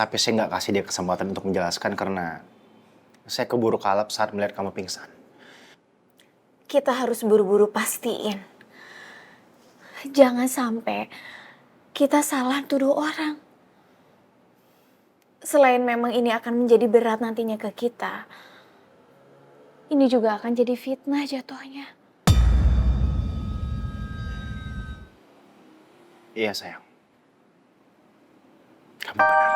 Tapi saya nggak kasih dia kesempatan untuk menjelaskan karena saya keburu kalap saat melihat kamu pingsan. Kita harus buru-buru pastiin. Jangan sampai kita salah tuduh orang. Selain memang ini akan menjadi berat nantinya ke kita, ini juga akan jadi fitnah jatuhnya. Iya sayang. Kamu benar.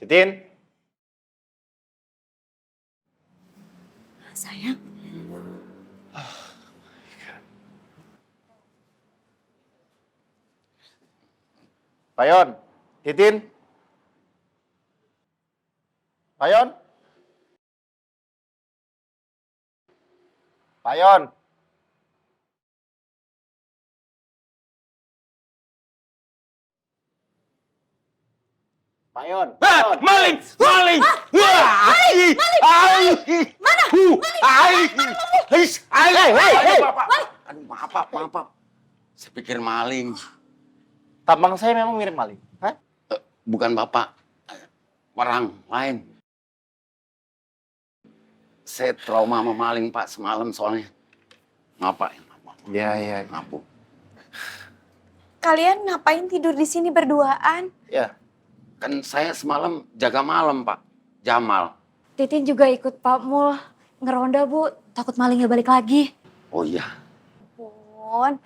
Titin. Sayang. Payon. Titin. Payon. Payon. Payon. Ah, maling! Maling! Maling! Maling! Mana? Aduh, maaf, Pak. Saya pikir maling. Tampang saya memang mirip maling. Hah? Bukan Bapak. Orang lain. Saya trauma sama maling, Pak, semalam soalnya. Maaf, Pak. Iya. Maaf, Bu. Kalian ngapain tidur di sini berduaan? Ya. Kan saya semalam jaga malam, Pak. Jamal. Titin juga ikut Pak Mul ngeronda, Bu. Takut malingnya balik lagi. Oh iya. Pun,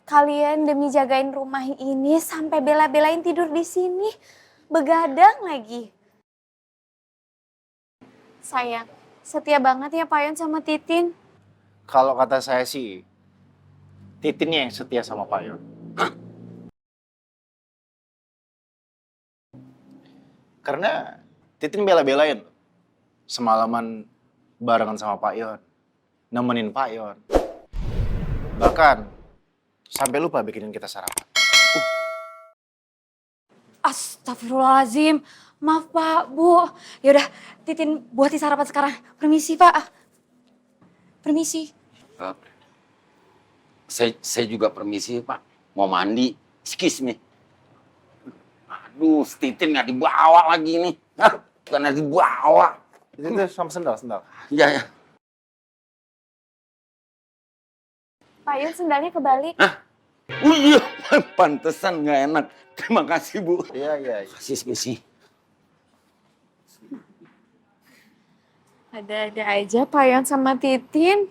kalian demi jagain rumah ini sampai bela-belain tidur di sini. Begadang lagi. Sayang, setia banget ya Payon sama Titin. Kalau kata saya sih, Titinnya yang setia sama Payon. Karena Titin bela-belain semalaman barengan sama Pak Yon, nemenin Pak Yon. Bahkan sampai lupa bikinin kita sarapan. Astagfirullahaladzim. Maaf Pak, Bu. Yaudah, Titin buatin sarapan sekarang. Permisi Pak. Permisi. Saya juga permisi, Pak. Mau mandi. Excuse me. Aduh, Titin nggak dibawa lagi nih. Hah? Bukan dibawa. Itu sama sendal. Iya. Payon sendalnya kebalik. Oh iya, pantesan nggak enak. Terima kasih, Bu. Iya. Kasih spesi. Ada-ada aja Payon sama Titin.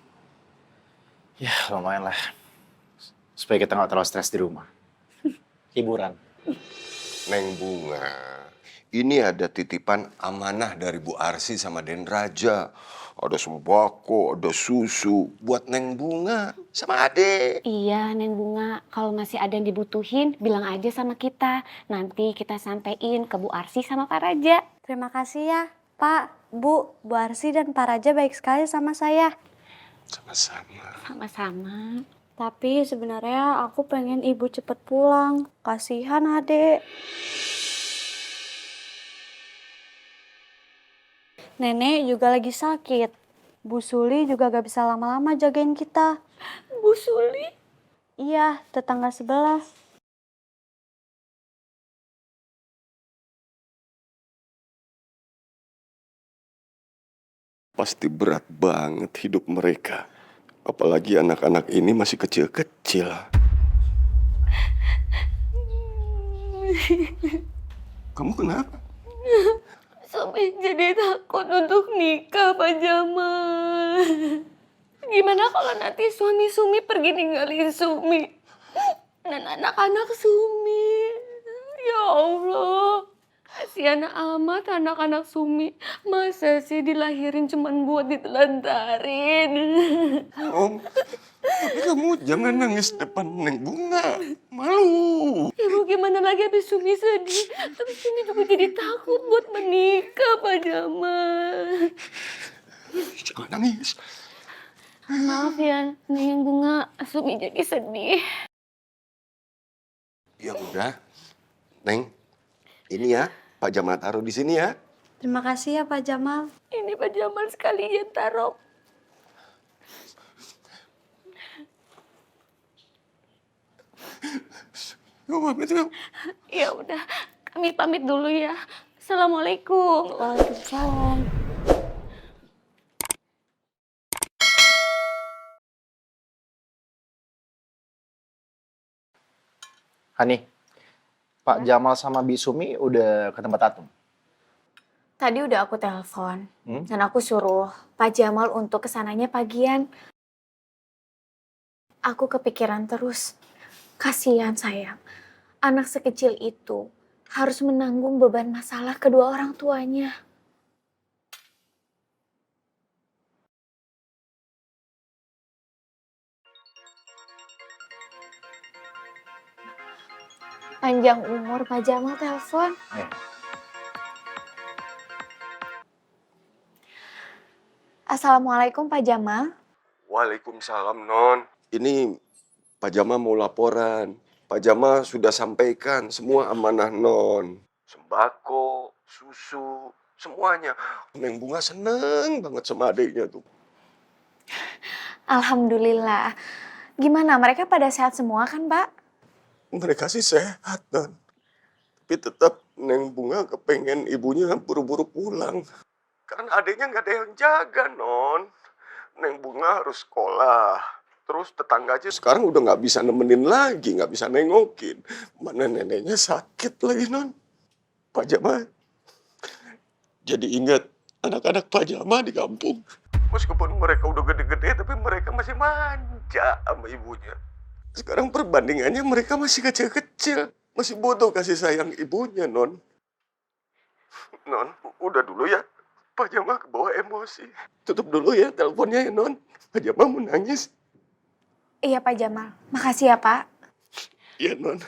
Ya lumayan lah. Supaya kita nggak terlalu stres di rumah. Hiburan. Neng Bunga, ini ada titipan amanah dari Bu Arsi sama Den Raja. Ada sembako, ada susu buat Neng Bunga sama Ade. Iya, Neng Bunga. Kalau masih ada yang dibutuhin, bilang aja sama kita. Nanti kita sampein ke Bu Arsi sama Pak Raja. Terima kasih ya, Pak, Bu Arsi dan Pak Raja baik sekali sama saya. Sama-sama. Sama-sama. Tapi sebenarnya aku pengen ibu cepet pulang. Kasihan adek. Nenek juga lagi sakit. Bu Suli juga gak bisa lama-lama jagain kita. Bu Suli? Iya, tetangga sebelah. Pasti berat banget hidup mereka. Apalagi anak-anak ini masih kecil-kecil. Kamu kenapa? Sumi jadi takut untuk nikah Pak Jamal. Gimana kalau nanti suami Sumi pergi ninggalin Sumi? Dan anak-anak Sumi. Ya Allah. Kasihan amat anak-anak Sumi. Masa sih dilahirin cuman buat ditelantarin? Om, tapi kamu jangan nangis depan Neng Bunga. Malu. Ibu gimana lagi habis Sumi sedih. Tapi Sumi juga jadi takut buat menikah Pak Jamal. Jangan nangis. Maaf ya, Neng Bunga. Sumi jadi sedih. Ya udah, Neng. Ini ya, Pak Jamal taruh di sini ya. Terima kasih ya Pak Jamal. Ini Pak Jamal sekalian taruh. Yuk, pamit yuk. Ya udah, kami pamit dulu ya. Assalamualaikum. Waalaikumsalam. Hani, Pak Jamal sama Bisumi udah ke tempat tatung. Tadi udah aku telepon Hmm? dan aku suruh Pak Jamal untuk kesananya pagian. Aku kepikiran terus. Kasihan sayang. Anak sekecil itu harus menanggung beban masalah kedua orang tuanya. Panjang umur Pak Jamal telepon. Eh, Assalamualaikum Pak Jamal. Waalaikumsalam, Non. Ini Pak Jama mau laporan. Pak Jama sudah sampaikan semua amanah Non. Sembako, susu, semuanya. Neng Bunga seneng banget sama adiknya tuh. Alhamdulillah. Gimana, mereka pada sehat semua kan, Pak? Mereka sih sehat, Non. Tapi tetap Neng Bunga kepengen ibunya buru-buru pulang. Karena adiknya nggak ada yang jaga, Non. Neng Bunga harus sekolah. Terus tetangga aja sekarang udah nggak bisa nemenin lagi, nggak bisa nengokin. Mana neneknya sakit lagi, Non. Pak Jama jadi ingat anak-anak Pak Jama di kampung. Meskipun mereka udah gede-gede, tapi mereka masih manja sama ibunya. Sekarang perbandingannya mereka masih kecil-kecil. Masih butuh kasih sayang ibunya, Non. Non, udah dulu ya. Pak Jama kebawa emosi. Tutup dulu ya teleponnya ya, Non. Pak Jama mau nangis. Iya, Pak Jamal. Makasih ya, Pak. Iya, Non.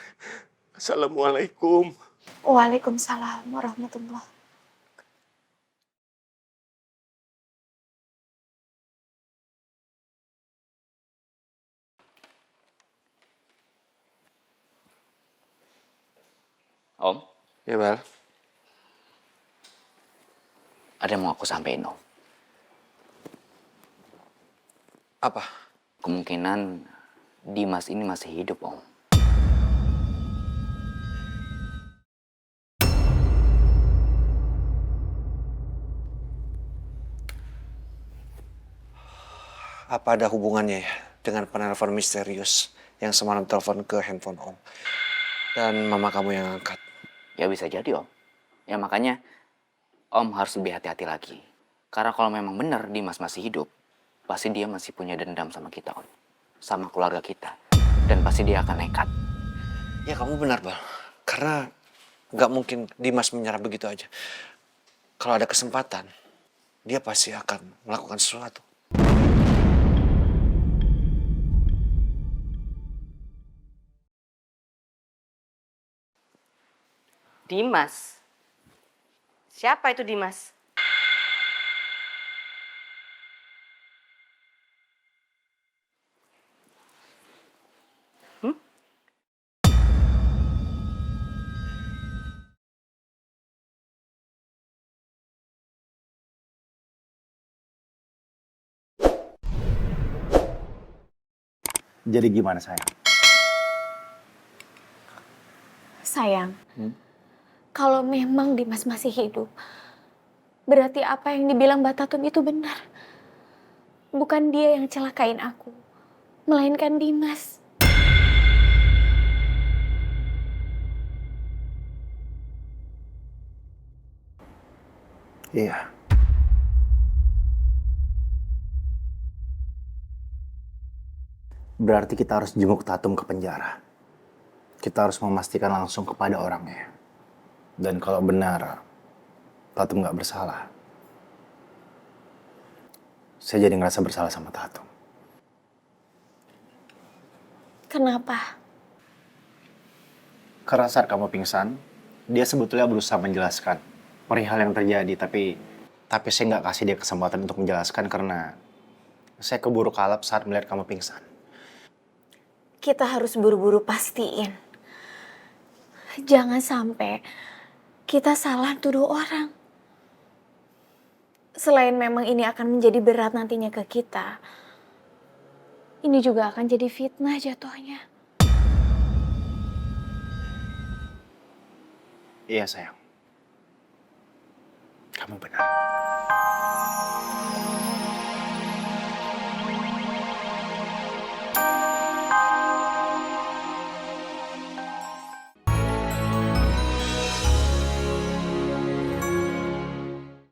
Assalamualaikum. Waalaikumsalam warahmatullahi. Om, Ya, Bal. ada yang mau aku sampein, Om. Apa? Kemungkinan Dimas ini masih hidup, Om. Apa ada hubungannya ya dengan penelpon misterius yang semalam telepon ke handphone Om? Dan mama kamu yang angkat. Ya bisa jadi, Om. Ya makanya Om harus lebih hati-hati lagi. Karena kalau memang benar Dimas masih hidup, pasti dia masih punya dendam sama kita, Om. Sama keluarga kita. Dan pasti dia akan nekat. Ya kamu benar, Bal. Karena nggak mungkin Dimas menyerah begitu aja. Kalau ada kesempatan, dia pasti akan melakukan sesuatu. Dimas. Siapa itu Dimas? jadi gimana sayang? Sayang, kalau memang Dimas masih hidup, berarti apa yang dibilang Mbak Tatum itu benar. Bukan dia yang celakain aku, melainkan Dimas. Iya. Berarti kita harus jenguk Tatum ke penjara. Kita harus memastikan langsung kepada orangnya. Dan kalau benar Tatum nggak bersalah, saya jadi ngerasa bersalah sama Tatum. Kenapa? Karena saat kamu pingsan, dia sebetulnya berusaha menjelaskan perihal yang terjadi, tapi saya nggak kasih dia kesempatan untuk menjelaskan karena saya keburu kalap saat melihat kamu pingsan. Kita harus buru-buru pastiin. Jangan sampai kita salah tuduh orang. Selain memang ini akan menjadi berat nantinya ke kita, ini juga akan jadi fitnah jatuhnya. Iya sayang. Kamu benar.